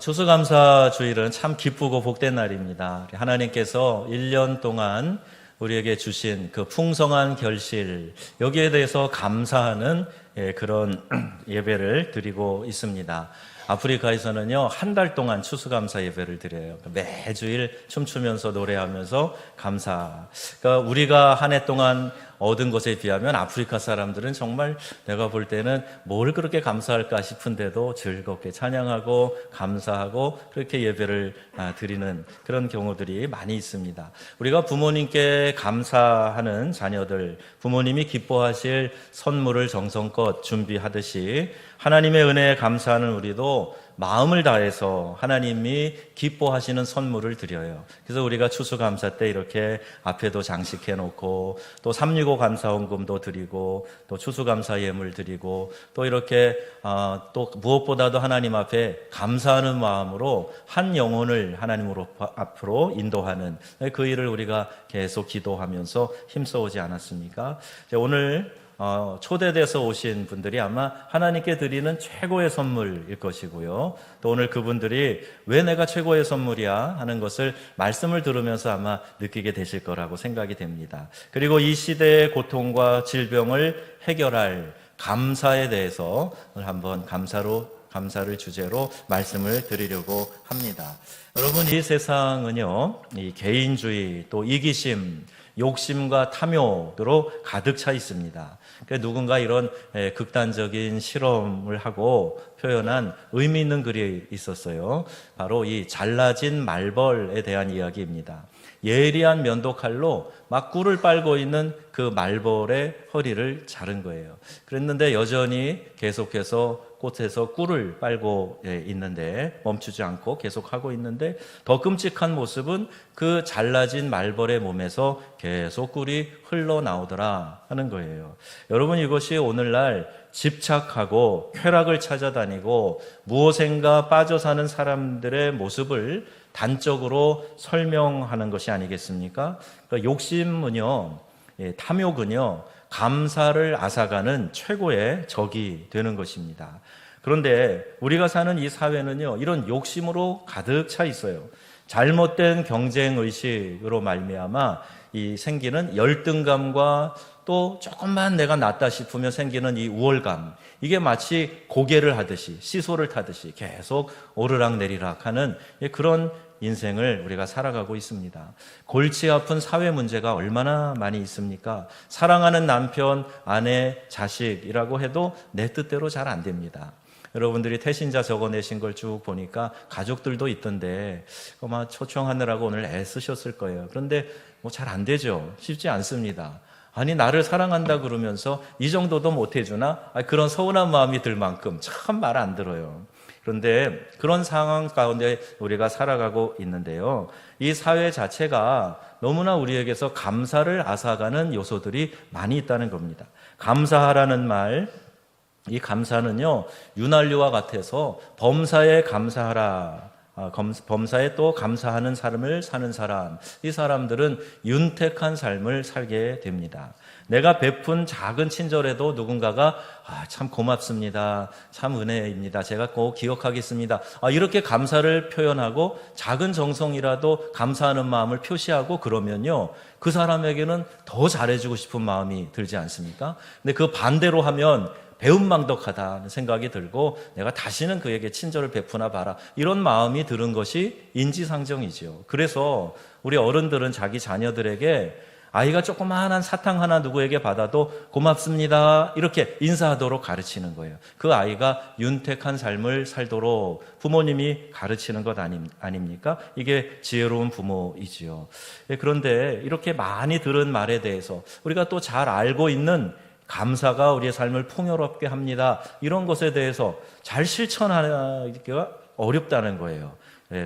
추수감사주일은 참 기쁘고 복된 날입니다. 하나님께서 1년 동안 우리에게 주신 그 풍성한 결실, 여기에 대해서 감사하는 그런 예배를 드리고 있습니다. 아프리카에서는요, 한 달 동안 추수감사 예배를 드려요. 매주일 춤추면서 노래하면서 감사. 그러니까 우리가 한 해 동안 얻은 것에 비하면 아프리카 사람들은 정말 내가 볼 때는 뭘 그렇게 감사할까 싶은데도 즐겁게 찬양하고 감사하고 그렇게 예배를 드리는 그런 경우들이 많이 있습니다. 우리가 부모님께 감사하는 자녀들, 부모님이 기뻐하실 선물을 정성껏 준비하듯이 하나님의 은혜에 감사하는 우리도 마음을 다해서 하나님이 기뻐하시는 선물을 드려요. 그래서 우리가 추수감사 때 이렇게 앞에도 장식해 놓고 또 365 감사원금도 드리고 또 추수감사 예물 드리고 또 이렇게 또 무엇보다도 하나님 앞에 감사하는 마음으로 한 영혼을 하나님으로 앞으로 인도하는 그 일을 우리가 계속 기도하면서 힘써오지 않았습니까? 오늘 초대돼서 오신 분들이 아마 하나님께 드리는 최고의 선물일 것이고요. 또 오늘 그분들이 왜 내가 최고의 선물이야 하는 것을 말씀을 들으면서 아마 느끼게 되실 거라고 생각이 됩니다. 그리고 이 시대의 고통과 질병을 해결할 감사에 대해서 오늘 한번 감사를 주제로 말씀을 드리려고 합니다. 여러분, 이 세상은요, 이 개인주의, 또 이기심, 욕심과 탐욕으로 가득 차 있습니다. 누군가 이런 극단적인 실험을 하고 표현한 의미 있는 글이 있었어요. 바로 이 잘라진 말벌에 대한 이야기입니다. 예리한 면도칼로 막 꿀을 빨고 있는 그 말벌의 허리를 자른 거예요. 그랬는데 여전히 계속해서 꽃에서 꿀을 빨고 있는데 멈추지 않고 계속하고 있는데 더 끔찍한 모습은 그 잘라진 말벌의 몸에서 계속 꿀이 흘러나오더라 하는 거예요. 여러분, 이것이 오늘날 집착하고 쾌락을 찾아다니고 무엇인가 빠져 사는 사람들의 모습을 단적으로 설명하는 것이 아니겠습니까? 그러니까 욕심은요, 탐욕은요, 감사를 앗아가는 최고의 적이 되는 것입니다. 그런데 우리가 사는 이 사회는요, 이런 욕심으로 가득 차 있어요. 잘못된 경쟁의식으로 말미암아 이 생기는 열등감과 또 조금만 내가 낫다 싶으면 생기는 이 우월감, 이게 마치 고개를 하듯이 시소를 타듯이 계속 오르락 내리락 하는 그런 인생을 우리가 살아가고 있습니다. 골치 아픈 사회 문제가 얼마나 많이 있습니까? 사랑하는 남편, 아내, 자식이라고 해도 내 뜻대로 잘 안 됩니다. 여러분들이 태신자 적어내신 걸 쭉 보니까 가족들도 있던데 막 초청하느라고 오늘 애쓰셨을 거예요. 그런데 잘 안 되죠. 쉽지 않습니다. 아니, 나를 사랑한다 그러면서 이 정도도 못 해주나? 그런 서운한 마음이 들 만큼 참 말 안 들어요. 그런데 그런 상황 가운데 우리가 살아가고 있는데요, 이 사회 자체가 너무나 우리에게서 감사를 앗아가는 요소들이 많이 있다는 겁니다. 감사하라는 말, 이 감사는요, 유난류와 같아서 범사에 감사하라, 범사에 또 감사하는 삶을 사는 사람, 이 사람들은 윤택한 삶을 살게 됩니다. 내가 베푼 작은 친절에도 누군가가 참 고맙습니다, 참 은혜입니다, 제가 꼭 기억하겠습니다, 이렇게 감사를 표현하고 작은 정성이라도 감사하는 마음을 표시하고 그러면요, 그 사람에게는 더 잘해주고 싶은 마음이 들지 않습니까? 근데 그 반대로 하면 배은망덕하다는 생각이 들고 내가 다시는 그에게 친절을 베푸나 봐라, 이런 마음이 드는 것이 인지상정이죠. 그래서 우리 어른들은 자기 자녀들에게 아이가 조그마한 사탕 하나 누구에게 받아도 고맙습니다, 이렇게 인사하도록 가르치는 거예요. 그 아이가 윤택한 삶을 살도록 부모님이 가르치는 것 아닙니까? 이게 지혜로운 부모이지요. 그런데 이렇게 많이 들은 말에 대해서 우리가 또 잘 알고 있는 감사가 우리의 삶을 풍요롭게 합니다, 이런 것에 대해서 잘 실천하기가 어렵다는 거예요.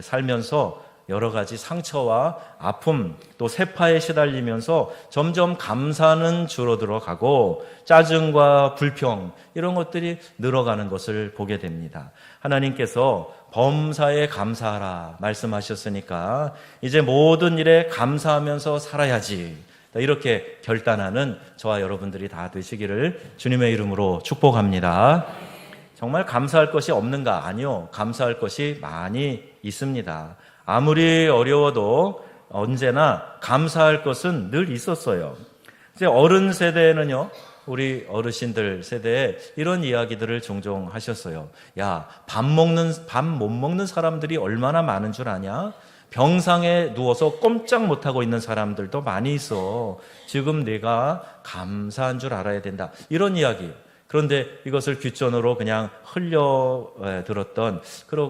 살면서 여러 가지 상처와 아픔, 또 세파에 시달리면서 점점 감사는 줄어들어 가고 짜증과 불평, 이런 것들이 늘어가는 것을 보게 됩니다. 하나님께서 범사에 감사하라 말씀하셨으니까 이제 모든 일에 감사하면서 살아야지, 이렇게 결단하는 저와 여러분들이 다 되시기를 주님의 이름으로 축복합니다. 정말 감사할 것이 없는가? 아니요. 감사할 것이 많이 있습니다. 아무리 어려워도 언제나 감사할 것은 늘 있었어요. 이제 어른 세대는요, 우리 어르신들 세대에 이런 이야기들을 종종 하셨어요. 야, 밥 못 먹는 사람들이 얼마나 많은 줄 아냐? 병상에 누워서 꼼짝 못하고 있는 사람들도 많이 있어. 지금 내가 감사한 줄 알아야 된다. 이런 이야기. 그런데 이것을 귓전으로 그냥 흘려 들었던,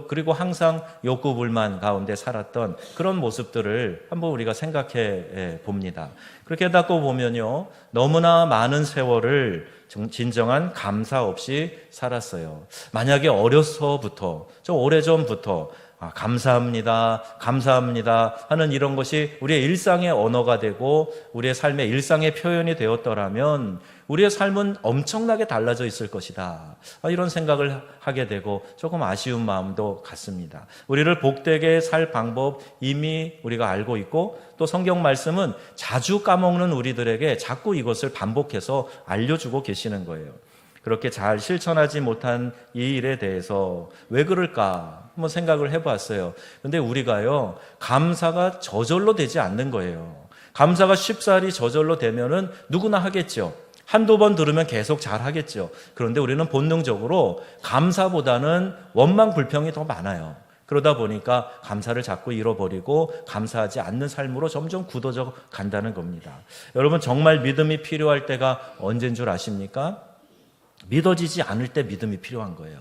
그리고 항상 욕구불만 가운데 살았던 그런 모습들을 한번 우리가 생각해 봅니다. 그렇게 닦고 보면요, 너무나 많은 세월을 진정한 감사 없이 살았어요. 만약에 어려서부터, 좀 오래전부터 감사합니다, 감사합니다 하는 이런 것이 우리의 일상의 언어가 되고 우리의 삶의 일상의 표현이 되었더라면 우리의 삶은 엄청나게 달라져 있을 것이다, 이런 생각을 하게 되고 조금 아쉬운 마음도 갖습니다. 우리를 복되게 살 방법 이미 우리가 알고 있고, 또 성경 말씀은 자주 까먹는 우리들에게 자꾸 이것을 반복해서 알려주고 계시는 거예요. 그렇게 잘 실천하지 못한 이 일에 대해서 왜 그럴까 한번 생각을 해봤어요. 근데 우리가요, 감사가 저절로 되지 않는 거예요. 감사가 쉽사리 저절로 되면은 누구나 하겠죠. 한두 번 들으면 계속 잘 하겠죠. 그런데 우리는 본능적으로 감사보다는 원망 불평이 더 많아요. 그러다 보니까 감사를 자꾸 잃어버리고 감사하지 않는 삶으로 점점 굳어져 간다는 겁니다. 여러분, 정말 믿음이 필요할 때가 언제인 줄 아십니까? 믿어지지 않을 때 믿음이 필요한 거예요.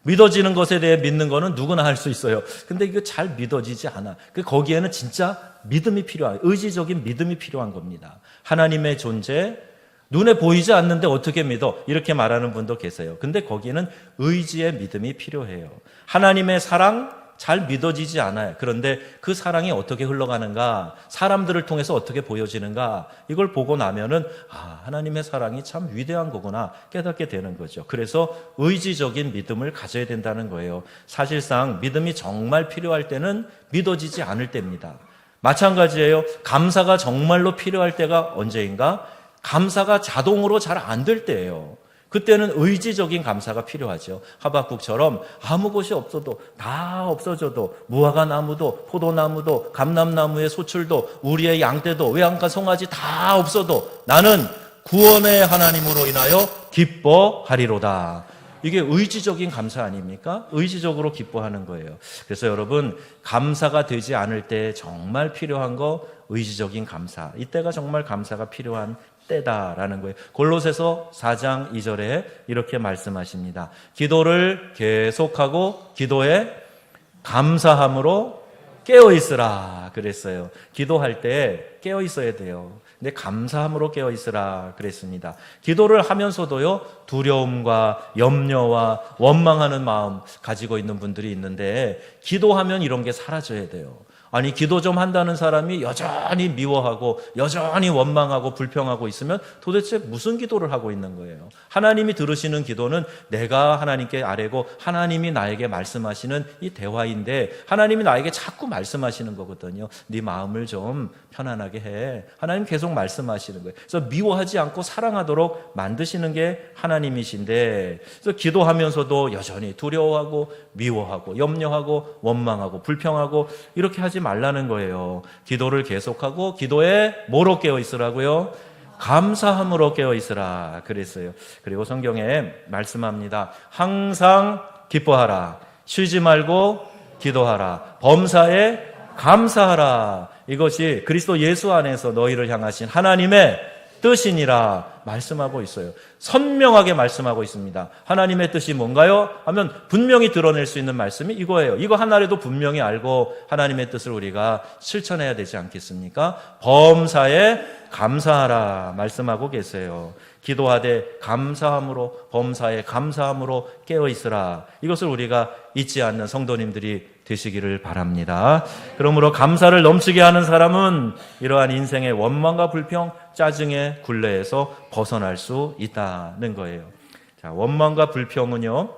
믿어지는 것에 대해 믿는 거는 누구나 할 수 있어요. 근데 이거 잘 믿어지지 않아. 거기에는 진짜 믿음이 필요한, 의지적인 믿음이 필요한 겁니다. 하나님의 존재, 눈에 보이지 않는데 어떻게 믿어? 이렇게 말하는 분도 계세요. 근데 거기에는 의지의 믿음이 필요해요. 하나님의 사랑, 잘 믿어지지 않아요. 그런데 그 사랑이 어떻게 흘러가는가, 사람들을 통해서 어떻게 보여지는가, 이걸 보고 나면은 하나님의 사랑이 참 위대한 거구나 깨닫게 되는 거죠. 그래서 의지적인 믿음을 가져야 된다는 거예요. 사실상 믿음이 정말 필요할 때는 믿어지지 않을 때입니다. 마찬가지예요. 감사가 정말로 필요할 때가 언제인가? 감사가 자동으로 잘 안 될 때예요. 그때는 의지적인 감사가 필요하죠. 하박국처럼 아무 것이 없어도, 다 없어져도, 무화과 나무도 포도나무도 감람나무의 소출도 우리의 양떼도 외양간 송아지 다 없어도 나는 구원의 하나님으로 인하여 기뻐하리로다. 이게 의지적인 감사 아닙니까? 의지적으로 기뻐하는 거예요. 그래서 여러분, 감사가 되지 않을 때 정말 필요한 거 의지적인 감사. 이때가 정말 감사가 필요한 때다라는 거예요. 골로새서 4장 2절에 이렇게 말씀하십니다. 기도를 계속하고 기도에 감사함으로 깨어있으라 그랬어요. 기도할 때 깨어있어야 돼요. 근데 감사함으로 깨어있으라 그랬습니다. 기도를 하면서도요, 두려움과 염려와 원망하는 마음 가지고 있는 분들이 있는데, 기도하면 이런 게 사라져야 돼요. 아니, 기도 좀 한다는 사람이 여전히 미워하고 여전히 원망하고 불평하고 있으면 도대체 무슨 기도를 하고 있는 거예요? 하나님이 들으시는 기도는 내가 하나님께 아뢰고 하나님이 나에게 말씀하시는 이 대화인데, 하나님이 나에게 자꾸 말씀하시는 거거든요. 네 마음을 좀 편안하게 해. 하나님 계속 말씀하시는 거예요. 그래서 미워하지 않고 사랑하도록 만드시는 게 하나님이신데, 그래서 기도하면서도 여전히 두려워하고 미워하고 염려하고 원망하고 불평하고 이렇게 하지 말라는 거예요. 기도를 계속하고 기도에 뭐로 깨어 있으라고요? 감사함으로 깨어 있으라 그랬어요. 그리고 성경에 말씀합니다. 항상 기뻐하라. 쉬지 말고 기도하라. 범사에 감사하라. 이것이 그리스도 예수 안에서 너희를 향하신 하나님의 뜻이니라 말씀하고 있어요. 선명하게 말씀하고 있습니다. 하나님의 뜻이 뭔가요? 하면 분명히 드러낼 수 있는 말씀이 이거예요. 이거 하나라도 분명히 알고 하나님의 뜻을 우리가 실천해야 되지 않겠습니까? 범사에 감사하라 말씀하고 계세요. 기도하되 감사함으로, 범사에 감사함으로 깨어있으라. 이것을 우리가 잊지 않는 성도님들이 되시기를 바랍니다. 그러므로 감사를 넘치게 하는 사람은 이러한 인생의 원망과 불평, 짜증의 굴레에서 벗어날 수 있다는 거예요. 자, 원망과 불평은요,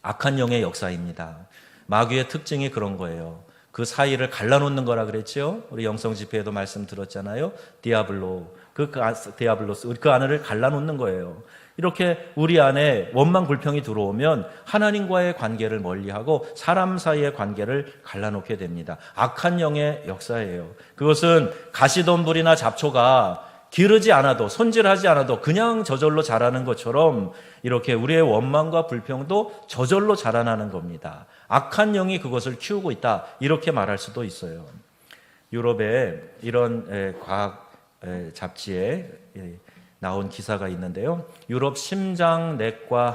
악한 영의 역사입니다. 마귀의 특징이 그런 거예요. 그 사이를 갈라놓는 거라 그랬죠. 우리 영성 집회에도 말씀 들었잖아요. 디아블로스, 그 안을 갈라놓는 거예요. 이렇게 우리 안에 원망 불평이 들어오면 하나님과의 관계를 멀리하고 사람 사이의 관계를 갈라놓게 됩니다. 악한 영의 역사예요. 그것은 가시덤불이나 잡초가 기르지 않아도, 손질하지 않아도 그냥 저절로 자라는 것처럼 이렇게 우리의 원망과 불평도 저절로 자라나는 겁니다. 악한 영이 그것을 키우고 있다, 이렇게 말할 수도 있어요. 유럽에 이런 과학 잡지에 나온 기사가 있는데요. 유럽 심장내과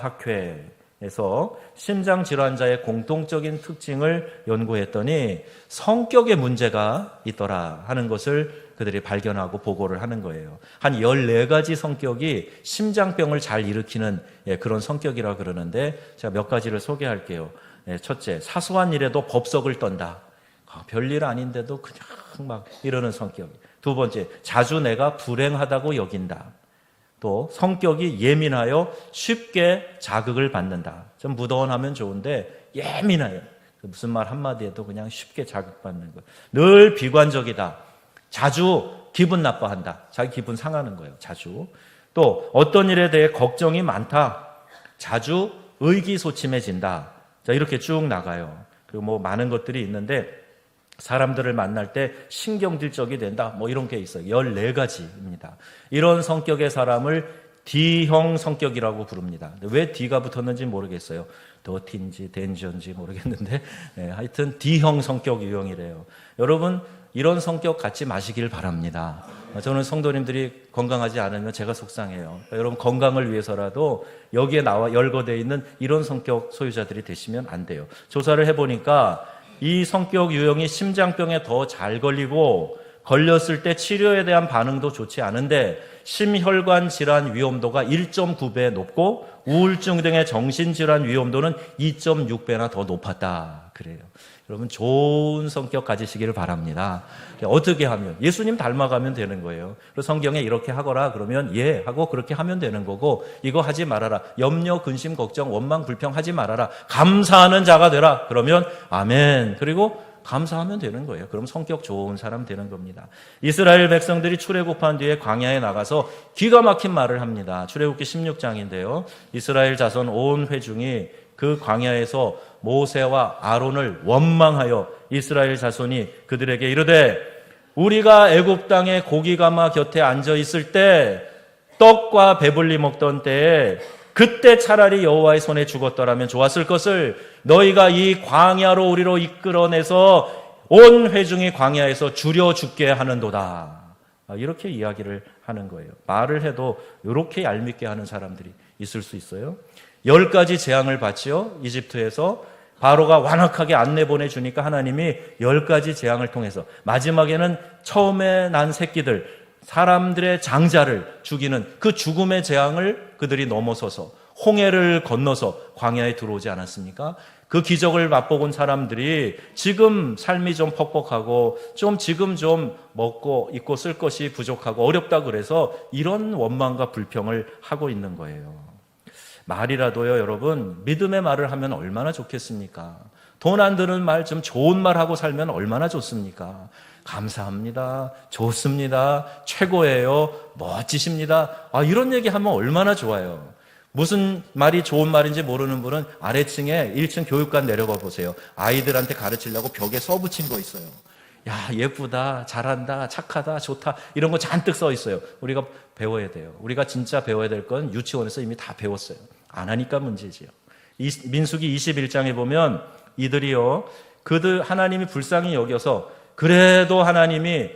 학회에서 심장 질환자의 공통적인 특징을 연구했더니 성격의 문제가 있더라 하는 것을 그들이 발견하고 보고를 하는 거예요. 한 14가지 성격이 심장병을 잘 일으키는 그런 성격이라 그러는데 제가 몇 가지를 소개할게요. 첫째, 사소한 일에도 법석을 떤다. 별일 아닌데도 그냥 막 이러는 성격. 두 번째, 자주 내가 불행하다고 여긴다. 또 성격이 예민하여 쉽게 자극을 받는다. 좀 무던하면 좋은데 예민해요. 무슨 말 한마디에도 그냥 쉽게 자극받는 거예요. 늘 비관적이다. 자주 기분 나빠한다. 자기 기분 상하는 거예요. 자주. 또 어떤 일에 대해 걱정이 많다. 자주 의기소침해진다. 자, 이렇게 쭉 나가요. 그리고 뭐 많은 것들이 있는데 사람들을 만날 때 신경질적이 된다. 뭐 이런 게 있어요. 14가지입니다. 이런 성격의 사람을 D형 성격이라고 부릅니다. 왜 D가 붙었는지 모르겠어요. 더티인지 덴저인지 모르겠는데 하여튼 D형 성격 유형이래요. 여러분 이런 성격 갖지 마시길 바랍니다. 저는 성도님들이 건강하지 않으면 제가 속상해요. 여러분 건강을 위해서라도 여기에 나와 열거되어 있는 이런 성격 소유자들이 되시면 안 돼요. 조사를 해보니까 이 성격 유형이 심장병에 더 잘 걸리고 걸렸을 때 치료에 대한 반응도 좋지 않은데 심혈관 질환 위험도가 1.9배 높고 우울증 등의 정신질환 위험도는 2.6배나 더 높았다 그래요. 여러분 좋은 성격 가지시기를 바랍니다. 어떻게 하면? 예수님 닮아가면 되는 거예요. 그래서 성경에 이렇게 하거라 그러면 예 하고 그렇게 하면 되는 거고 이거 하지 말아라. 염려, 근심, 걱정, 원망, 불평 하지 말아라. 감사하는 자가 되라. 그러면 아멘. 그리고 감사하면 되는 거예요. 그럼 성격 좋은 사람 되는 겁니다. 이스라엘 백성들이 출애굽한 뒤에 광야에 나가서 기가 막힌 말을 합니다. 출애굽기 16장인데요. 이스라엘 자손 온 회중이 그 광야에서 모세와 아론을 원망하여 이스라엘 자손이 그들에게 이르되 우리가 애굽 땅에 고기가마 곁에 앉아 있을 때 떡과 배불리 먹던 때에 그때 차라리 여호와의 손에 죽었더라면 좋았을 것을 너희가 이 광야로 우리로 이끌어내서 온 회중이 광야에서 줄여 죽게 하는도다. 이렇게 이야기를 하는 거예요. 말을 해도 이렇게 얄밉게 하는 사람들이 있을 수 있어요. 10가지 재앙을 받지요. 이집트에서 바로가 완악하게 안 내보내주니까 하나님이 10가지 재앙을 통해서 마지막에는 처음에 난 새끼들 사람들의 장자를 죽이는 그 죽음의 재앙을 그들이 넘어서서 홍해를 건너서 광야에 들어오지 않았습니까? 그 기적을 맛보곤 사람들이 지금 삶이 좀 퍽퍽하고 지금 좀 먹고 입고 쓸 것이 부족하고 어렵다 그래서 이런 원망과 불평을 하고 있는 거예요. 말이라도요, 여러분, 믿음의 말을 하면 얼마나 좋겠습니까? 돈 안 드는 말, 좀 좋은 말 하고 살면 얼마나 좋습니까? 감사합니다. 좋습니다. 최고예요. 멋지십니다. 이런 얘기 하면 얼마나 좋아요. 무슨 말이 좋은 말인지 모르는 분은 아래층에 1층 교육관 내려가 보세요. 아이들한테 가르치려고 벽에 써붙인 거 있어요. 야, 예쁘다, 잘한다, 착하다, 좋다 이런 거 잔뜩 써 있어요. 우리가 배워야 돼요. 우리가 진짜 배워야 될 건 유치원에서 이미 다 배웠어요. 안 하니까 문제지요. 민수기 21장에 보면 이들이요, 그들 하나님이 불쌍히 여겨서 그래도 하나님이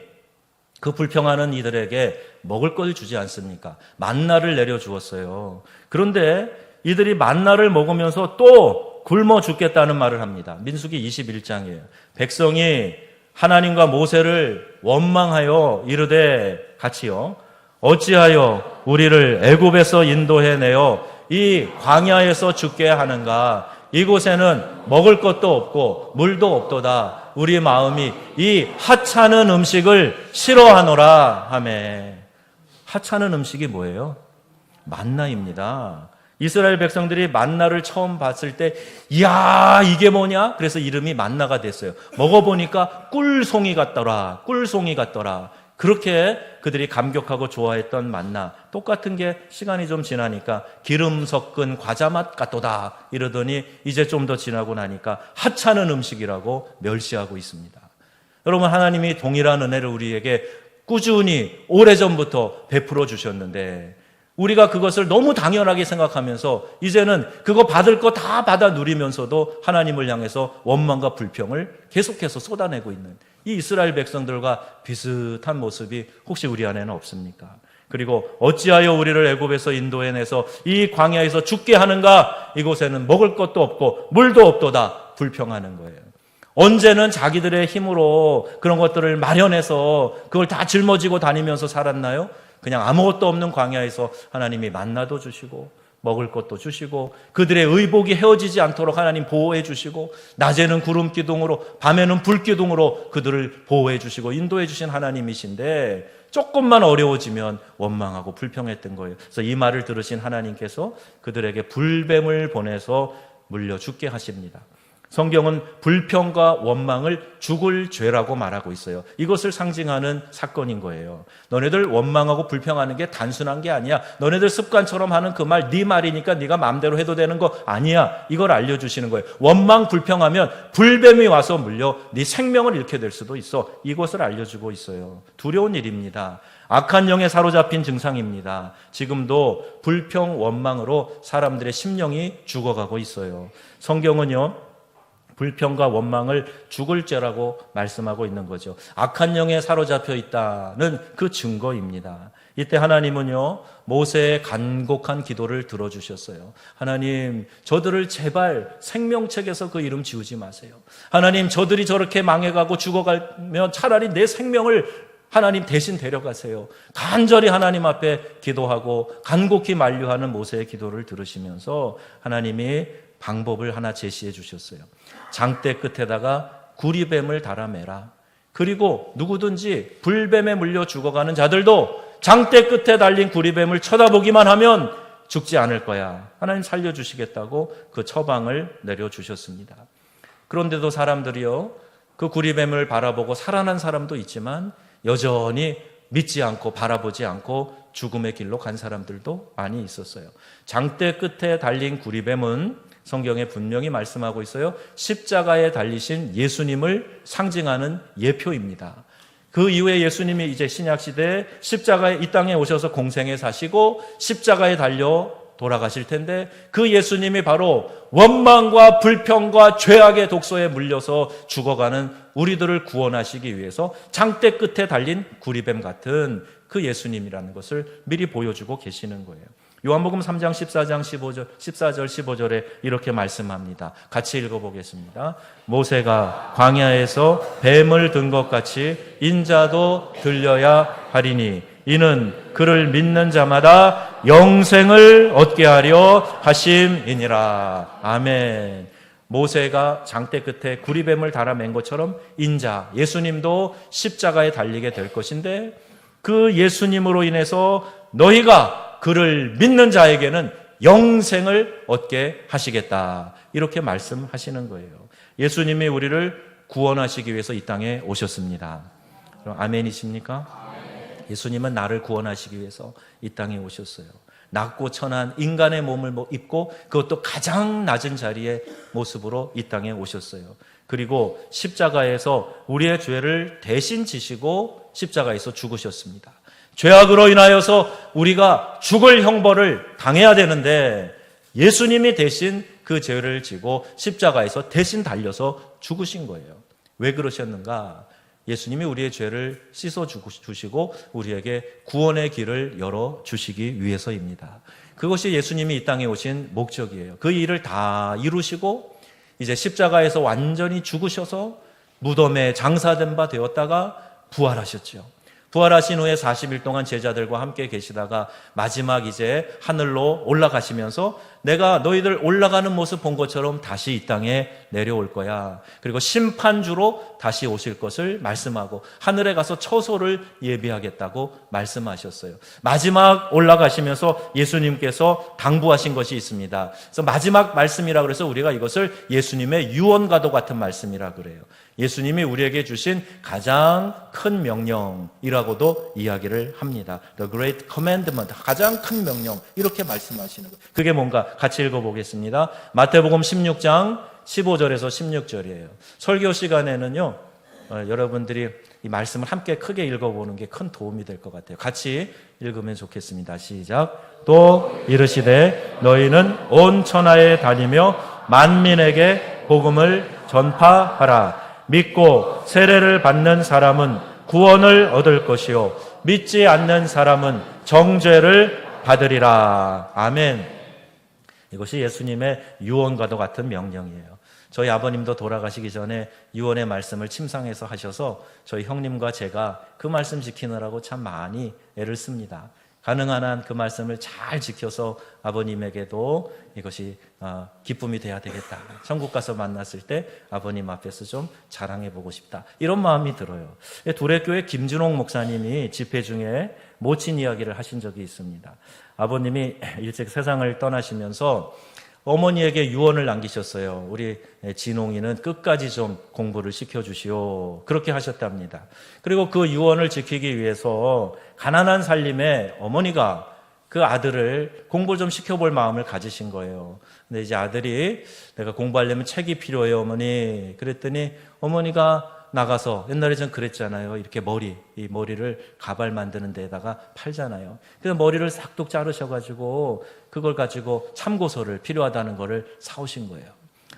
그 불평하는 이들에게 먹을 걸 주지 않습니까? 만나를 내려주었어요. 그런데 이들이 만나를 먹으면서 또 굶어 죽겠다는 말을 합니다. 민수기 21장이에요. 백성이 하나님과 모세를 원망하여 이르되 같이요. 어찌하여 우리를 애굽에서 인도해내어 이 광야에서 죽게 하는가? 이곳에는 먹을 것도 없고 물도 없도다. 우리 마음이 이 하찮은 음식을 싫어하노라 하매. 하찮은 음식이 뭐예요? 만나입니다. 이스라엘 백성들이 만나를 처음 봤을 때 이야 이게 뭐냐? 그래서 이름이 만나가 됐어요. 먹어보니까 꿀송이 같더라. 꿀송이 같더라. 그렇게 그들이 감격하고 좋아했던 만나, 똑같은 게 시간이 좀 지나니까 기름 섞은 과자 맛 같도다 이러더니 이제 좀 더 지나고 나니까 하찮은 음식이라고 멸시하고 있습니다. 여러분, 하나님이 동일한 은혜를 우리에게 꾸준히 오래전부터 베풀어 주셨는데 우리가 그것을 너무 당연하게 생각하면서 이제는 그거 받을 거 다 받아 누리면서도 하나님을 향해서 원망과 불평을 계속해서 쏟아내고 있는 이 이스라엘 백성들과 비슷한 모습이 혹시 우리 안에는 없습니까? 그리고 어찌하여 우리를 애굽에서 인도해내서 이 광야에서 죽게 하는가? 이곳에는 먹을 것도 없고 물도 없도다 불평하는 거예요. 언제는 자기들의 힘으로 그런 것들을 마련해서 그걸 다 짊어지고 다니면서 살았나요? 그냥 아무것도 없는 광야에서 하나님이 만나도 주시고 먹을 것도 주시고 그들의 의복이 헤어지지 않도록 하나님 보호해 주시고 낮에는 구름 기둥으로 밤에는 불 기둥으로 그들을 보호해 주시고 인도해 주신 하나님이신데 조금만 어려워지면 원망하고 불평했던 거예요. 그래서 이 말을 들으신 하나님께서 그들에게 불뱀을 보내서 물려 죽게 하십니다. 성경은 불평과 원망을 죽을 죄라고 말하고 있어요. 이것을 상징하는 사건인 거예요. 너네들 원망하고 불평하는 게 단순한 게 아니야. 너네들 습관처럼 하는 그 말 네 말이니까 네가 마음대로 해도 되는 거 아니야. 이걸 알려주시는 거예요. 원망 불평하면 불뱀이 와서 물려 네 생명을 잃게 될 수도 있어. 이것을 알려주고 있어요. 두려운 일입니다. 악한 영에 사로잡힌 증상입니다. 지금도 불평 원망으로 사람들의 심령이 죽어가고 있어요. 성경은요, 불평과 원망을 죽을 죄라고 말씀하고 있는 거죠. 악한 영에 사로잡혀 있다는 그 증거입니다. 이때 하나님은요, 모세의 간곡한 기도를 들어주셨어요. 하나님, 저들을 제발 생명책에서 그 이름 지우지 마세요. 하나님, 저들이 저렇게 망해가고 죽어가면 차라리 내 생명을 하나님 대신 데려가세요. 간절히 하나님 앞에 기도하고 간곡히 만류하는 모세의 기도를 들으시면서 하나님이 방법을 하나 제시해 주셨어요. 장대 끝에다가 구리뱀을 달아매라. 그리고 누구든지 불뱀에 물려 죽어가는 자들도 장대 끝에 달린 구리뱀을 쳐다보기만 하면 죽지 않을 거야. 하나님 살려주시겠다고 그 처방을 내려주셨습니다. 그런데도 사람들이요, 그 구리뱀을 바라보고 살아난 사람도 있지만 여전히 믿지 않고 바라보지 않고 죽음의 길로 간 사람들도 많이 있었어요. 장대 끝에 달린 구리뱀은 성경에 분명히 말씀하고 있어요. 십자가에 달리신 예수님을 상징하는 예표입니다. 그 이후에 예수님이 이제 신약시대에 십자가에 이 땅에 오셔서 공생에 사시고 십자가에 달려 돌아가실 텐데 그 예수님이 바로 원망과 불평과 죄악의 독소에 물려서 죽어가는 우리들을 구원하시기 위해서 장대 끝에 달린 구리뱀 같은 그 예수님이라는 것을 미리 보여주고 계시는 거예요. 요한복음 3장 14절 15절에 이렇게 말씀합니다. 같이 읽어보겠습니다. 모세가 광야에서 뱀을 든 것 같이 인자도 들려야 하리니 이는 그를 믿는 자마다 영생을 얻게 하려 하심이니라. 아멘. 모세가 장대 끝에 구리뱀을 달아맨 것처럼 인자, 예수님도 십자가에 달리게 될 것인데 그 예수님으로 인해서 너희가 그를 믿는 자에게는 영생을 얻게 하시겠다. 이렇게 말씀하시는 거예요. 예수님이 우리를 구원하시기 위해서 이 땅에 오셨습니다. 그럼 아멘이십니까? 아멘. 예수님은 나를 구원하시기 위해서 이 땅에 오셨어요. 낮고 천한 인간의 몸을 입고 그것도 가장 낮은 자리의 모습으로 이 땅에 오셨어요. 그리고 십자가에서 우리의 죄를 대신 지시고 십자가에서 죽으셨습니다. 죄악으로 인하여서 우리가 죽을 형벌을 당해야 되는데 예수님이 대신 그 죄를 지고 십자가에서 대신 달려서 죽으신 거예요. 왜 그러셨는가? 예수님이 우리의 죄를 씻어 주시고 우리에게 구원의 길을 열어 주시기 위해서입니다. 그것이 예수님이 이 땅에 오신 목적이에요. 그 일을 다 이루시고 이제 십자가에서 완전히 죽으셔서 무덤에 장사된 바 되었다가 부활하셨죠. 부활하신 후에 40일 동안 제자들과 함께 계시다가 마지막 이제 하늘로 올라가시면서 내가 너희들 올라가는 모습 본 것처럼 다시 이 땅에 내려올 거야. 그리고 심판주로 다시 오실 것을 말씀하고 하늘에 가서 처소를 예비하겠다고 말씀하셨어요. 마지막 올라가시면서 예수님께서 당부하신 것이 있습니다. 그래서 마지막 말씀이라 그래서 우리가 이것을 예수님의 유언과도 같은 말씀이라 그래요. 예수님이 우리에게 주신 가장 큰 명령이라고도 이야기를 합니다. The Great Commandment, 가장 큰 명령, 이렇게 말씀하시는 거예요. 그게 뭔가 같이 읽어보겠습니다. 마태복음 16장 15절에서 16절이에요. 설교 시간에는요, 여러분들이 이 말씀을 함께 크게 읽어보는 게 큰 도움이 될 것 같아요. 같이 읽으면 좋겠습니다. 시작. 또 이르시되 너희는 온 천하에 다니며 만민에게 복음을 전파하라. 믿고 세례를 받는 사람은 구원을 얻을 것이요 믿지 않는 사람은 정죄를 받으리라. 아멘. 이것이 예수님의 유언과도 같은 명령이에요. 저희 아버님도 돌아가시기 전에 유언의 말씀을 침상에서 하셔서 저희 형님과 제가 그 말씀 지키느라고 참 많이 애를 씁니다. 가능한 한 그 말씀을 잘 지켜서 아버님에게도 이것이 기쁨이 돼야 되겠다. 천국 가서 만났을 때 아버님 앞에서 좀 자랑해보고 싶다. 이런 마음이 들어요. 도래교회 김준홍 목사님이 집회 중에 모친 이야기를 하신 적이 있습니다. 아버님이 일찍 세상을 떠나시면서 어머니에게 유언을 남기셨어요. 우리 진홍이는 끝까지 좀 공부를 시켜주시오. 그렇게 하셨답니다. 그리고 그 유언을 지키기 위해서 가난한 살림에 어머니가 그 아들을 공부를 좀 시켜볼 마음을 가지신 거예요. 근데 이제 아들이 내가 공부하려면 책이 필요해요, 어머니. 그랬더니 어머니가 나가서 옛날에 전 그랬잖아요. 이렇게 이 머리를 가발 만드는 데다가 팔잖아요. 그래서 머리를 싹둑 자르셔가지고 그걸 가지고 참고서를 필요하다는 거를 사오신 거예요.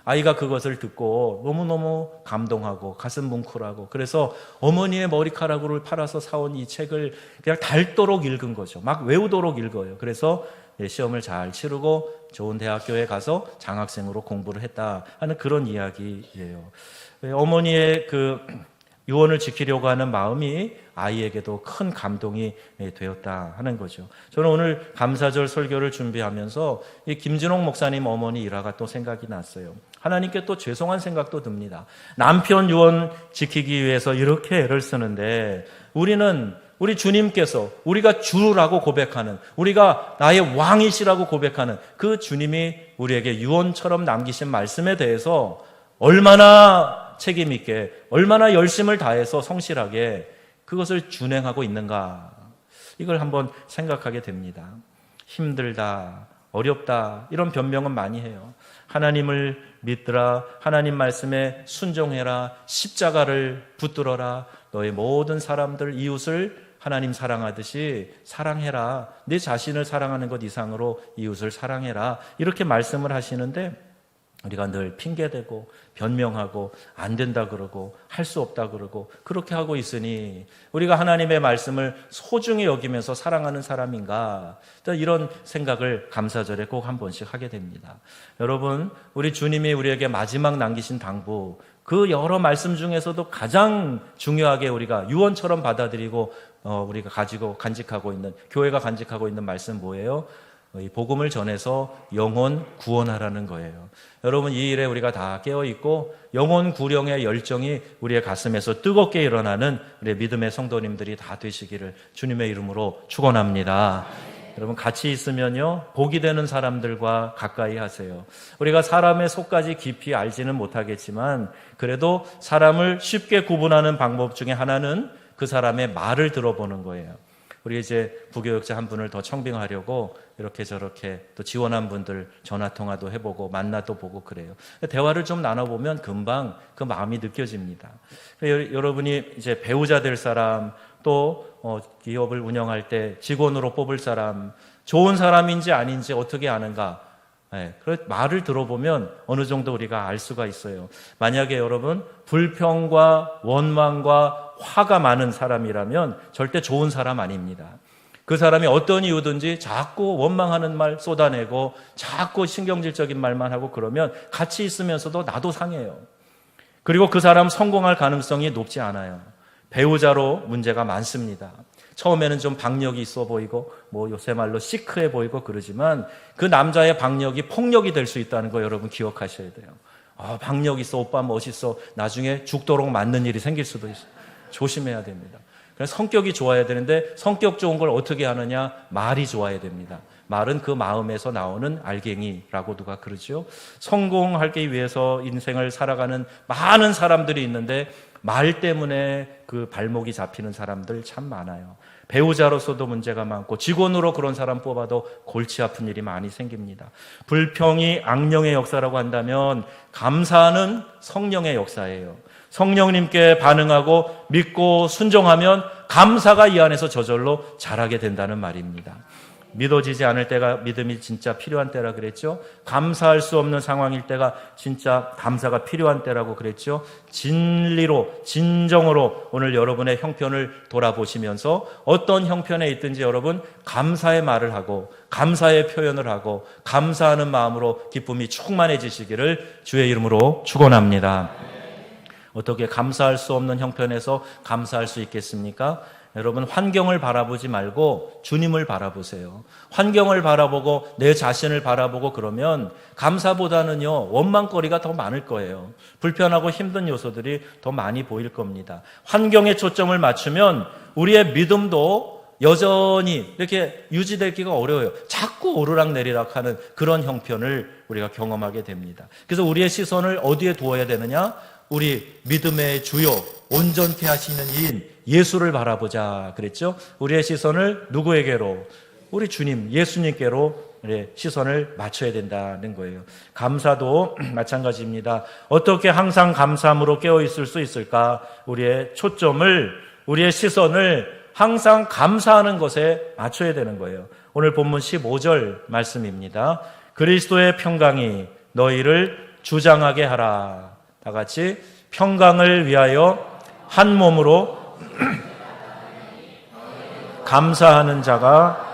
아이가 그것을 듣고 너무너무 감동하고 가슴 뭉클하고 그래서 어머니의 머리카락을 팔아서 사온 이 책을 그냥 닳도록 읽은 거죠. 막 외우도록 읽어요. 그래서 시험을 잘 치르고 좋은 대학교에 가서 장학생으로 공부를 했다 하는 그런 이야기예요. 어머니의 그 유언을 지키려고 하는 마음이 아이에게도 큰 감동이 되었다 하는 거죠. 저는 오늘 감사절 설교를 준비하면서 이 김진홍 목사님 어머니 일화가 또 생각이 났어요. 하나님께 또 죄송한 생각도 듭니다. 남편 유언 지키기 위해서 이렇게 애를 쓰는데 우리 주님께서 우리가 주라고 고백하는, 우리가 나의 왕이시라고 고백하는 그 주님이 우리에게 유언처럼 남기신 말씀에 대해서 얼마나 책임 있게, 얼마나 열심을 다해서 성실하게 그것을 준행하고 있는가, 이걸 한번 생각하게 됩니다. 힘들다, 어렵다, 이런 변명은 많이 해요. 하나님을 믿더라, 하나님 말씀에 순종해라, 십자가를 붙들어라, 너의 모든 사람들, 이웃을 하나님 사랑하듯이 사랑해라, 내 자신을 사랑하는 것 이상으로 이웃을 사랑해라, 이렇게 말씀을 하시는데 우리가 늘 핑계대고 변명하고 안 된다 그러고 할 수 없다 그러고 그렇게 하고 있으니 우리가 하나님의 말씀을 소중히 여기면서 사랑하는 사람인가, 이런 생각을 감사절에 꼭 한 번씩 하게 됩니다. 여러분, 우리 주님이 우리에게 마지막 남기신 당부, 그 여러 말씀 중에서도 가장 중요하게 우리가 유언처럼 받아들이고 우리가 가지고 간직하고 있는, 교회가 간직하고 있는 말씀 뭐예요? 이 복음을 전해서 영혼 구원하라는 거예요. 여러분, 이 일에 우리가 다 깨어있고 영혼 구령의 열정이 우리의 가슴에서 뜨겁게 일어나는 우리의 믿음의 성도님들이 다 되시기를 주님의 이름으로 축원합니다. 여러분, 같이 있으면요, 복이 되는 사람들과 가까이 하세요. 우리가 사람의 속까지 깊이 알지는 못하겠지만 그래도 사람을 쉽게 구분하는 방법 중에 하나는 그 사람의 말을 들어보는 거예요. 우리 이제 부교육자 한 분을 더 청빙하려고 이렇게 저렇게 또 지원한 분들 전화통화도 해보고 만나도 보고 그래요. 대화를 좀 나눠보면 금방 그 마음이 느껴집니다. 여러분이 이제 배우자 될 사람, 또 기업을 운영할 때 직원으로 뽑을 사람, 좋은 사람인지 아닌지 어떻게 아는가? 말을 들어보면 어느 정도 우리가 알 수가 있어요. 만약에 여러분 불평과 원망과 화가 많은 사람이라면 절대 좋은 사람 아닙니다. 그 사람이 어떤 이유든지 자꾸 원망하는 말 쏟아내고 자꾸 신경질적인 말만 하고 그러면 같이 있으면서도 나도 상해요. 그리고 그 사람 성공할 가능성이 높지 않아요. 배우자로 문제가 많습니다. 처음에는 좀 박력이 있어 보이고 뭐 요새 말로 시크해 보이고 그러지만 그 남자의 박력이 폭력이 될 수 있다는 거 여러분 기억하셔야 돼요. 박력 있어, 오빠 멋있어, 나중에 죽도록 맞는 일이 생길 수도 있어요. 조심해야 됩니다. 그래서 성격이 좋아야 되는데 성격 좋은 걸 어떻게 하느냐? 말이 좋아야 됩니다. 말은 그 마음에서 나오는 알갱이라고 누가 그러죠. 성공하기 위해서 인생을 살아가는 많은 사람들이 있는데 말 때문에 그 발목이 잡히는 사람들 참 많아요. 배우자로서도 문제가 많고 직원으로 그런 사람 뽑아도 골치 아픈 일이 많이 생깁니다. 불평이 악령의 역사라고 한다면 감사는 성령의 역사예요. 성령님께 반응하고 믿고 순종하면 감사가 이 안에서 저절로 자라게 된다는 말입니다. 믿어지지 않을 때가 믿음이 진짜 필요한 때라 그랬죠. 감사할 수 없는 상황일 때가 진짜 감사가 필요한 때라고 그랬죠. 진리로, 진정으로 오늘 여러분의 형편을 돌아보시면서 어떤 형편에 있든지 여러분 감사의 말을 하고 감사의 표현을 하고 감사하는 마음으로 기쁨이 충만해지시기를 주의 이름으로 축원합니다. 어떻게 감사할 수 없는 형편에서 감사할 수 있겠습니까? 여러분 환경을 바라보지 말고 주님을 바라보세요. 환경을 바라보고 내 자신을 바라보고 그러면 감사보다는요 원망거리가 더 많을 거예요. 불편하고 힘든 요소들이 더 많이 보일 겁니다. 환경에 초점을 맞추면 우리의 믿음도 여전히 이렇게 유지되기가 어려워요. 자꾸 오르락내리락 하는 그런 형편을 우리가 경험하게 됩니다. 그래서 우리의 시선을 어디에 두어야 되느냐? 우리 믿음의 주요 온전케 하시는 이인 예수를 바라보자 그랬죠. 우리의 시선을 누구에게로? 우리 주님 예수님께로 시선을 맞춰야 된다는 거예요. 감사도 마찬가지입니다. 어떻게 항상 감사함으로 깨어있을 수 있을까? 우리의 초점을, 우리의 시선을 항상 감사하는 것에 맞춰야 되는 거예요. 오늘 본문 15절 말씀입니다. 그리스도의 평강이 너희를 주장하게 하라. 다 같이 평강을 위하여 한 몸으로 감사하는 자가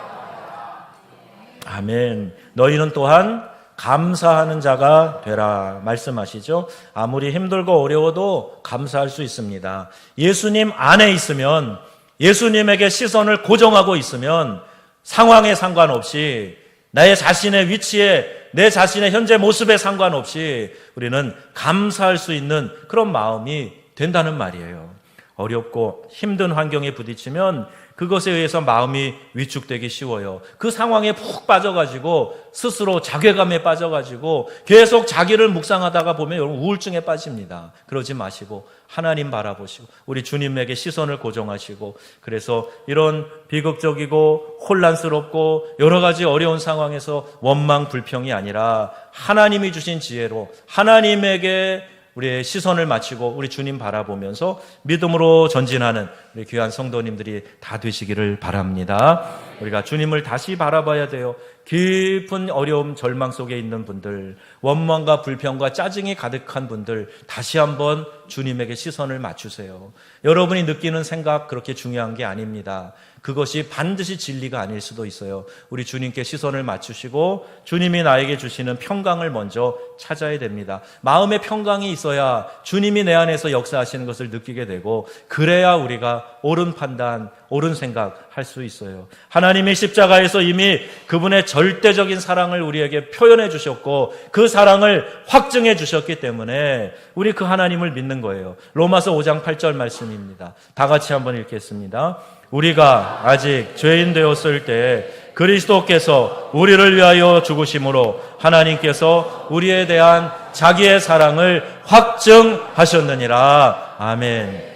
아멘. 너희는 또한 감사하는 자가 되라 말씀하시죠. 아무리 힘들고 어려워도 감사할 수 있습니다. 예수님 안에 있으면, 예수님에게 시선을 고정하고 있으면 상황에 상관없이 나의 자신의 위치에, 내 자신의 현재 모습에 상관없이 우리는 감사할 수 있는 그런 마음이 된다는 말이에요. 어렵고 힘든 환경에 부딪히면 그것에 의해서 마음이 위축되기 쉬워요. 그 상황에 푹 빠져가지고 스스로 자괴감에 빠져가지고 계속 자기를 묵상하다가 보면 여러분 우울증에 빠집니다. 그러지 마시고 하나님 바라보시고 우리 주님에게 시선을 고정하시고, 그래서 이런 비극적이고 혼란스럽고 여러 가지 어려운 상황에서 원망 불평이 아니라 하나님이 주신 지혜로 하나님에게 우리의 시선을 맞추고 우리 주님 바라보면서 믿음으로 전진하는 우리 귀한 성도님들이 다 되시기를 바랍니다. 우리가 주님을 다시 바라봐야 돼요. 깊은 어려움, 절망 속에 있는 분들, 원망과 불평과 짜증이 가득한 분들, 다시 한번 주님에게 시선을 맞추세요. 여러분이 느끼는 생각 그렇게 중요한 게 아닙니다. 그것이 반드시 진리가 아닐 수도 있어요. 우리 주님께 시선을 맞추시고 주님이 나에게 주시는 평강을 먼저 찾아야 됩니다. 마음의 평강이 있어야 주님이 내 안에서 역사하시는 것을 느끼게 되고, 그래야 우리가 옳은 판단, 옳은 생각 할 수 있어요. 하나님이 십자가에서 이미 그분의 절대적인 사랑을 우리에게 표현해 주셨고 그 사랑을 확증해 주셨기 때문에 우리 그 하나님을 믿는 거예요. 로마서 5장 8절 말씀입니다. 다 같이 한번 읽겠습니다. 우리가 아직 죄인 되었을 때 그리스도께서 우리를 위하여 죽으심으로 하나님께서 우리에 대한 자기의 사랑을 확증하셨느니라. 아멘.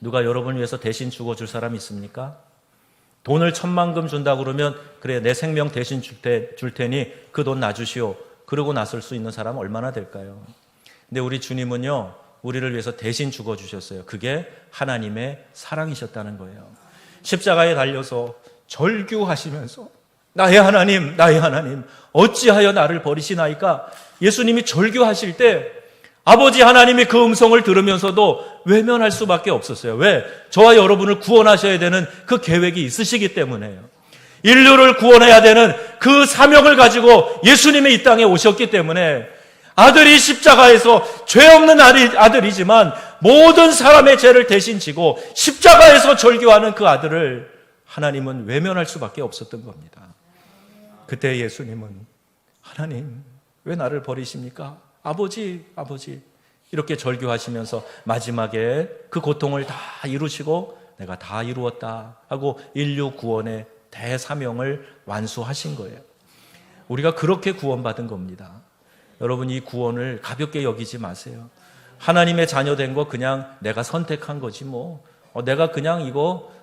누가 여러분을 위해서 대신 죽어줄 사람 있습니까? 돈을 1,000만금 준다 그러면 그래 내 생명 대신 줄 테니 그 돈 놔주시오. 그러고 나설 수 있는 사람은 얼마나 될까요? 근데 우리 주님은요, 우리를 위해서 대신 죽어주셨어요. 그게 하나님의 사랑이셨다는 거예요. 십자가에 달려서 절규하시면서 나의 하나님, 나의 하나님, 어찌하여 나를 버리시나이까? 예수님이 절규하실 때 아버지 하나님이 그 음성을 들으면서도 외면할 수밖에 없었어요. 왜? 저와 여러분을 구원하셔야 되는 그 계획이 있으시기 때문에요. 인류를 구원해야 되는 그 사명을 가지고 예수님이 이 땅에 오셨기 때문에 아들이 십자가에서 죄 없는 아들이지만 모든 사람의 죄를 대신 지고 십자가에서 절규하는 그 아들을 하나님은 외면할 수밖에 없었던 겁니다. 그때 예수님은 하나님 왜 나를 버리십니까? 아버지 이렇게 절규하시면서 마지막에 그 고통을 다 이루시고 내가 다 이루었다 하고 인류 구원의 대사명을 완수하신 거예요. 우리가 그렇게 구원받은 겁니다. 여러분, 이 구원을 가볍게 여기지 마세요. 하나님의 자녀된 거 그냥 내가 선택한 거지 뭐.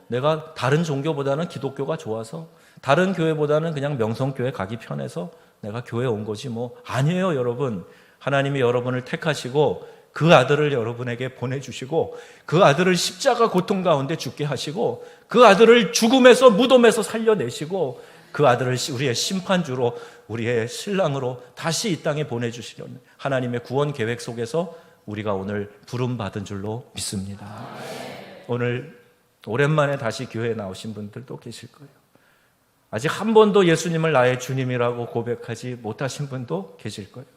내가 다른 종교보다는 기독교가 좋아서, 다른 교회보다는 그냥 명성교회 가기 편해서 내가 교회 온 거지 뭐. 아니에요, 여러분. 하나님이 여러분을 택하시고 그 아들을 여러분에게 보내주시고 그 아들을 십자가 고통 가운데 죽게 하시고 그 아들을 죽음에서 무덤에서 살려내시고 그 아들을 우리의 심판주로, 우리의 신랑으로 다시 이 땅에 보내주시려는 하나님의 구원 계획 속에서 우리가 오늘 부름받은 줄로 믿습니다. 오늘 오랜만에 다시 교회에 나오신 분들도 계실 거예요. 아직 한 번도 예수님을 나의 주님이라고 고백하지 못하신 분도 계실 거예요.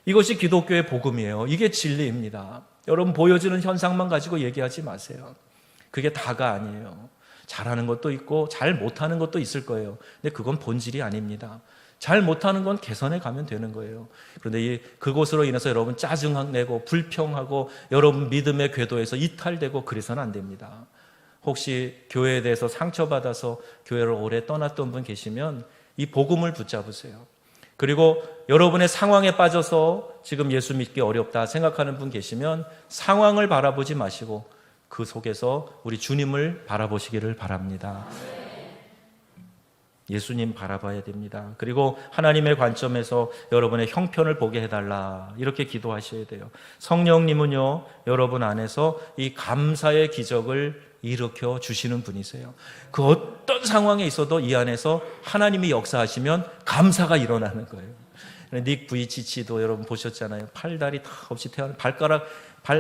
이것이 기독교의 복음이에요. 이게 진리입니다. 여러분, 보여지는 현상만 가지고 얘기하지 마세요. 그게 다가 아니에요. 잘하는 것도 있고 잘 못하는 것도 있을 거예요. 근데 그건 본질이 아닙니다. 잘 못하는 건 개선해 가면 되는 거예요. 그런데 그것으로 인해서 여러분 짜증내고 불평하고 여러분 믿음의 궤도에서 이탈되고 그래서는 안 됩니다. 혹시 교회에 대해서 상처받아서 교회를 오래 떠났던 분 계시면 이 복음을 붙잡으세요. 그리고 여러분의 상황에 빠져서 지금 예수 믿기 어렵다 생각하는 분 계시면 상황을 바라보지 마시고 그 속에서 우리 주님을 바라보시기를 바랍니다. 예수님 바라봐야 됩니다. 그리고 하나님의 관점에서 여러분의 형편을 보게 해달라, 이렇게 기도하셔야 돼요. 성령님은요, 여러분 안에서 이 감사의 기적을 일으켜 주시는 분이세요. 그 어떤 상황에 있어도 이 안에서 하나님이 역사하시면 감사가 일어나는 거예요. 닉 부이치치도 여러분 보셨잖아요. 팔다리 다 없이 태어난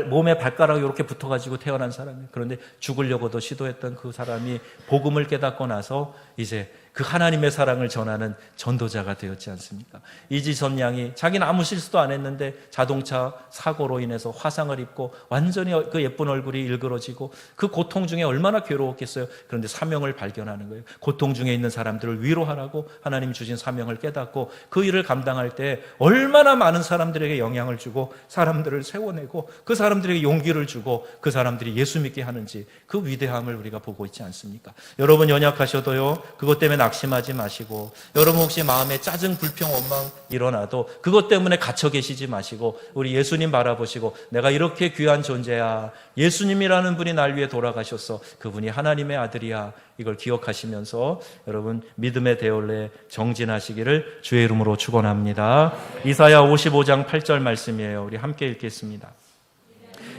몸에 발가락이 이렇게 붙어가지고 태어난 사람이에요. 그런데 죽으려고도 시도했던 그 사람이 복음을 깨닫고 나서 이제 그 하나님의 사랑을 전하는 전도자가 되었지 않습니까? 이지선 양이 자기는 아무 실수도 안 했는데 자동차 사고로 인해서 화상을 입고 완전히 그 예쁜 얼굴이 일그러지고 그 고통 중에 얼마나 괴로웠겠어요. 그런데 사명을 발견하는 거예요. 고통 중에 있는 사람들을 위로하라고 하나님 주신 사명을 깨닫고 그 일을 감당할 때 얼마나 많은 사람들에게 영향을 주고 사람들을 세워내고 그 사람들에게 용기를 주고 그 사람들이 예수 믿게 하는지, 그 위대함을 우리가 보고 있지 않습니까? 여러분 연약하셔도요, 그것 때문에 낙심하지 마시고, 여러분 혹시 마음에 짜증, 불평, 원망 일어나도 그것 때문에 갇혀 계시지 마시고 우리 예수님 바라보시고, 내가 이렇게 귀한 존재야, 예수님이라는 분이 날 위해 돌아가셨어, 그분이 하나님의 아들이야, 이걸 기억하시면서 여러분 믿음의 대열에 정진하시기를 주의 이름으로 축원합니다. 이사야 55장 8절 말씀이에요. 우리 함께 읽겠습니다.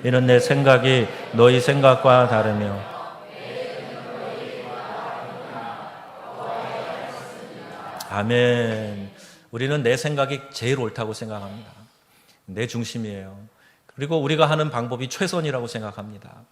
이는 내 생각이 너희 생각과 다르며 아멘. 우리는 내 생각이 제일 옳다고 생각합니다. 내 중심이에요. 그리고 우리가 하는 방법이 최선이라고 생각합니다.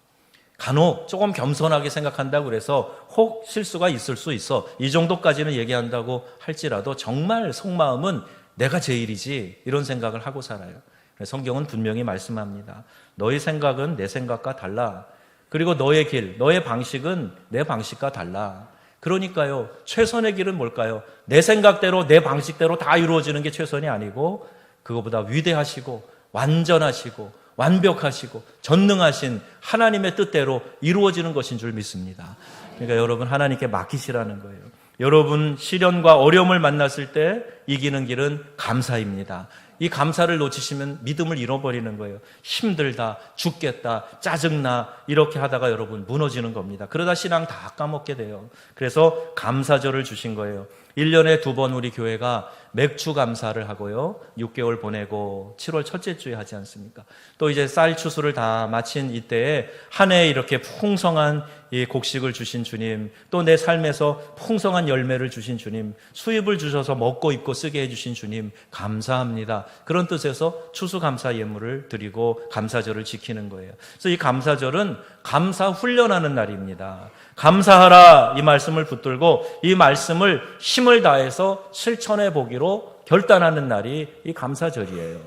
간혹 조금 겸손하게 생각한다고 그래서 혹 실수가 있을 수 있어, 이 정도까지는 얘기한다고 할지라도 정말 속마음은 내가 제일이지, 이런 생각을 하고 살아요. 성경은 분명히 말씀합니다. 너의 생각은 내 생각과 달라. 그리고 너의 길, 너의 방식은 내 방식과 달라. 그러니까요, 최선의 길은 뭘까요? 내 생각대로, 내 방식대로 다 이루어지는 게 최선이 아니고, 그거보다 위대하시고 완전하시고 완벽하시고 전능하신 하나님의 뜻대로 이루어지는 것인 줄 믿습니다. 그러니까 여러분 하나님께 맡기시라는 거예요. 여러분 시련과 어려움을 만났을 때 이기는 길은 감사입니다. 이 감사를 놓치시면 믿음을 잃어버리는 거예요. 힘들다, 죽겠다, 짜증나, 이렇게 하다가 여러분 무너지는 겁니다. 그러다 신앙 다 까먹게 돼요. 그래서 감사절을 주신 거예요. 1년에 2번 우리 교회가 맥주 감사를 하고요, 6개월 보내고 7월 첫째 주에 하지 않습니까? 또 이제 쌀 추수를 다 마친 이때에 한 해에 이렇게 풍성한 이 곡식을 주신 주님, 또 내 삶에서 풍성한 열매를 주신 주님, 수입을 주셔서 먹고 입고 쓰게 해주신 주님 감사합니다. 그런 뜻에서 추수감사 예물을 드리고 감사절을 지키는 거예요. 그래서 이 감사절은 감사 훈련하는 날입니다. 감사하라, 이 말씀을 붙들고 이 말씀을 힘을 다해서 실천해 보기로 결단하는 날이 이 감사절이에요.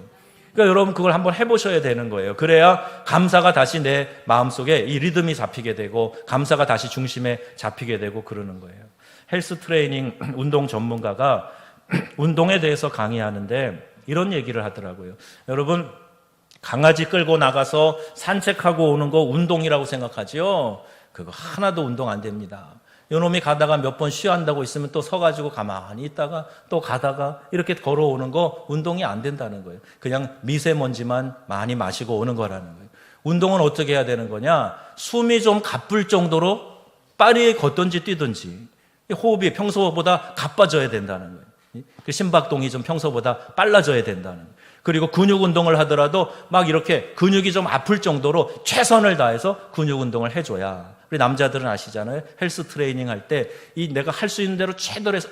그러니까 여러분 그걸 한번 해보셔야 되는 거예요. 그래야 감사가 다시 내 마음속에 이 리듬이 잡히게 되고 감사가 다시 중심에 잡히게 되고 그러는 거예요. 헬스 트레이닝 운동 전문가가 운동에 대해서 강의하는데 이런 얘기를 하더라고요. 여러분 강아지 끌고 나가서 산책하고 오는 거 운동이라고 생각하지요? 그거 하나도 운동 안 됩니다. 요놈이 가다가 몇 번 쉬한다고 있으면 또 서가지고 가만히 있다가 또 가다가 이렇게 걸어오는 거 운동이 안 된다는 거예요. 그냥 미세먼지만 많이 마시고 오는 거라는 거예요. 운동은 어떻게 해야 되는 거냐? 숨이 좀 가쁠 정도로 빨리 걷든지 뛰든지 호흡이 평소보다 가빠져야 된다는 거예요. 그 심박동이 좀 평소보다 빨라져야 된다는 거예요. 그리고 근육 운동을 하더라도 막 이렇게 근육이 좀 아플 정도로 최선을 다해서 근육 운동을 해줘야. 우리 남자들은 아시잖아요. 헬스 트레이닝 할 때 이 내가 할 수 있는 대로 최대로 해서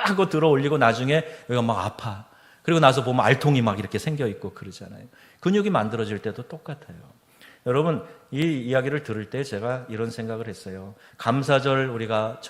하고 들어 올리고 나중에 여기가 막 아파. 그리고 나서 보면 알통이 막 이렇게 생겨 있고 그러잖아요. 근육이 만들어질 때도 똑같아요. 여러분 이 이야기를 들을 때 제가 이런 생각을 했어요. 감사절 우리가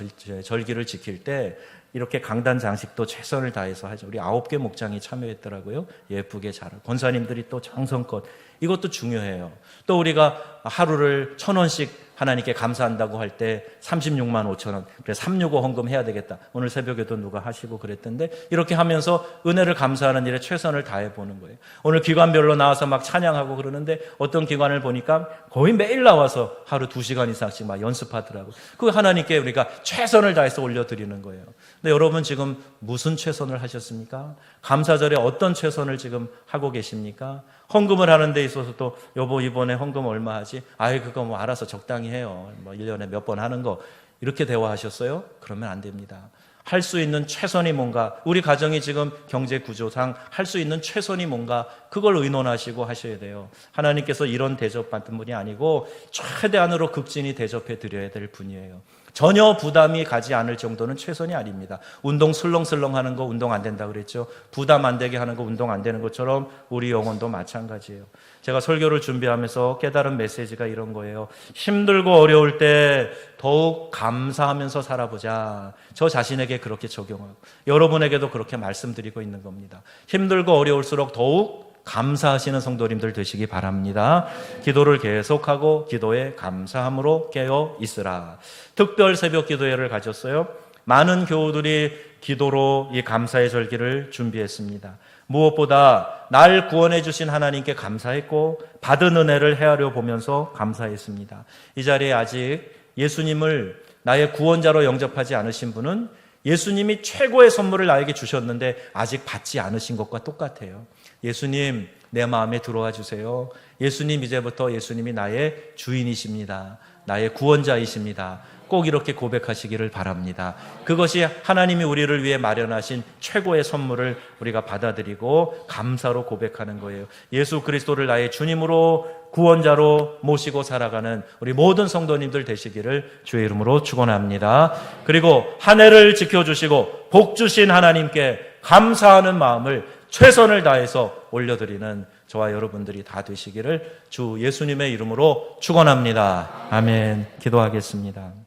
절기를 지킬 때 이렇게 강단 장식도 최선을 다해서 하죠. 우리 9개 목장이 참여했더라고요. 예쁘게 잘. 권사님들이 또 정성껏. 이것도 중요해요. 또 우리가 하루를 1,000원씩 하나님께 감사한다고 할 때 36만 5천 원. 그래 365 헌금 해야 되겠다. 오늘 새벽에도 누가 하시고 그랬던데 이렇게 하면서 은혜를 감사하는 일에 최선을 다해 보는 거예요. 오늘 기관별로 나와서 막 찬양하고 그러는데 어떤 기관을 보니까 거의 매일 나와서 하루 2시간 이상씩 막 연습하더라고요. 그 하나님께 우리가 최선을 다해서 올려드리는 거예요. 근데 여러분 지금 무슨 최선을 하셨습니까? 감사절에 어떤 최선을 지금 하고 계십니까? 헌금을 하는 데 있어서 또 여보 이번에 헌금 얼마 하지? 아이 그거 뭐 알아서 적당히 해요. 뭐 1년에 몇 번 하는 거 이렇게 대화하셨어요? 그러면 안 됩니다. 할 수 있는 최선이 뭔가 우리 가정이 지금 경제 구조상 할 수 있는 최선이 뭔가 그걸 의논하시고 하셔야 돼요. 하나님께서 이런 대접 받는 분이 아니고 최대한으로 극진히 대접해 드려야 될 분이에요. 전혀 부담이 가지 않을 정도는 최선이 아닙니다. 운동 슬렁슬렁 하는 거 운동 안 된다 그랬죠. 부담 안 되게 하는 거 운동 안 되는 것처럼 우리 영혼도 마찬가지예요. 제가 설교를 준비하면서 깨달은 메시지가 이런 거예요. 힘들고 어려울 때 더욱 감사하면서 살아보자. 저 자신에게 그렇게 적용하고 여러분에게도 그렇게 말씀드리고 있는 겁니다. 힘들고 어려울수록 더욱 감사하시는 성도님들 되시기 바랍니다. 기도를 계속하고 기도에 감사함으로 깨어 있으라. 특별 새벽 기도회를 가졌어요. 많은 교우들이 기도로 이 감사의 절기를 준비했습니다. 무엇보다 날 구원해 주신 하나님께 감사했고 받은 은혜를 헤아려 보면서 감사했습니다. 이 자리에 아직 예수님을 나의 구원자로 영접하지 않으신 분은 예수님이 최고의 선물을 나에게 주셨는데 아직 받지 않으신 것과 똑같아요. 예수님 내 마음에 들어와 주세요. 예수님 이제부터 예수님이 나의 주인이십니다. 나의 구원자이십니다. 꼭 이렇게 고백하시기를 바랍니다. 그것이 하나님이 우리를 위해 마련하신 최고의 선물을 우리가 받아들이고 감사로 고백하는 거예요. 예수 그리스도를 나의 주님으로 구원자로 모시고 살아가는 우리 모든 성도님들 되시기를 주의 이름으로 축원합니다. 그리고 한 해를 지켜주시고 복 주신 하나님께 감사하는 마음을 최선을 다해서 올려드리는 저와 여러분들이 다 되시기를 주 예수님의 이름으로 축원합니다. 아멘. 기도하겠습니다.